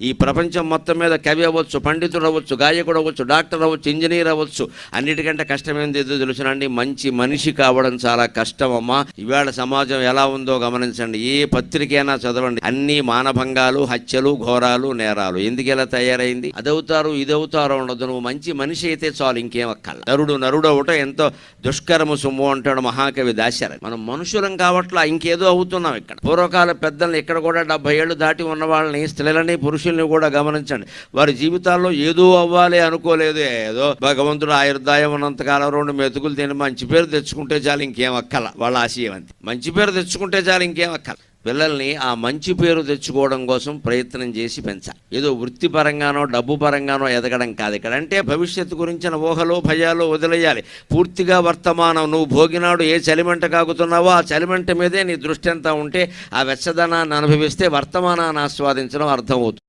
ఈ ప్రపంచం మొత్తం మీద కవి అవ్వచ్చు, పండితుడు అవ్వచ్చు, గాయకుడు అవ్వచ్చు, డాక్టర్ అవ్వచ్చు, ఇంజనీర్ అవ్వచ్చు. అన్నిటికంటే కష్టమైనది ఏదో తెలుసునండి, మంచి మనిషి కావడం చాలా కష్టం అమ్మా. ఇవాళ సమాజం ఎలా ఉందో గమనించండి. ఏ పత్రికైనా చదవండి, అన్ని మానభంగాలు, హత్యలు, ఘోరాలు, నేరాలు. ఎందుకు ఇలా తయారైంది? అదవుతారు ఇదవుతారు ఉండదు. నువ్వు మంచి మనిషి అయితే చాలు, ఇంకేం అక్కల. నరుడు అవటం ఎంతో దుష్కరము సొమ్ము అంటాడు మహాకవి దాశరథి. మనం మనుషులం కావట్లా, ఇంకేదో అవుతున్నాం. ఇక్కడ పూర్వకాల పెద్దల్ని, ఇక్కడ కూడా 70 ఏళ్ళు దాటి ఉన్న వాళ్ళని, స్త్రీలని, పురుషుల్ని కూడా గమనించండి. వారి జీవితాల్లో ఏదో అవ్వాలి అనుకోలేదు. ఏదో భగవంతుడు ఆయుర్దాయం ఉన్నంతకాలం 2 మెతుకులు తిని మంచి పేరు తెచ్చుకుంటే చాలు, ఇంకేం అక్కల. వాళ్ళ ఆశయం అంతే, మంచి పేరు తెచ్చుకుంటే చాలు, ఇంకేం అక్కల. పిల్లల్ని ఆ మంచి పేరు తెచ్చుకోవడం కోసం ప్రయత్నం చేసి పెంచాలి. ఏదో వృత్తిపరంగానో డబ్బు పరంగానో ఎదగడం కాదు ఇక్కడ. అంటే భవిష్యత్తు గురించిన ఊహలో భయాలు వదిలేయాలి. పూర్తిగా వర్తమానం. నువ్వు భోగినాడు ఏ చలిమంట కాగుతున్నావో ఆ చలిమంట మీదే నీ దృష్టి అంతా ఉంటే, ఆ వెచ్చదనాన్ని అనుభవిస్తే వర్తమానాన్ని ఆస్వాదించడం అర్థమవుతుంది.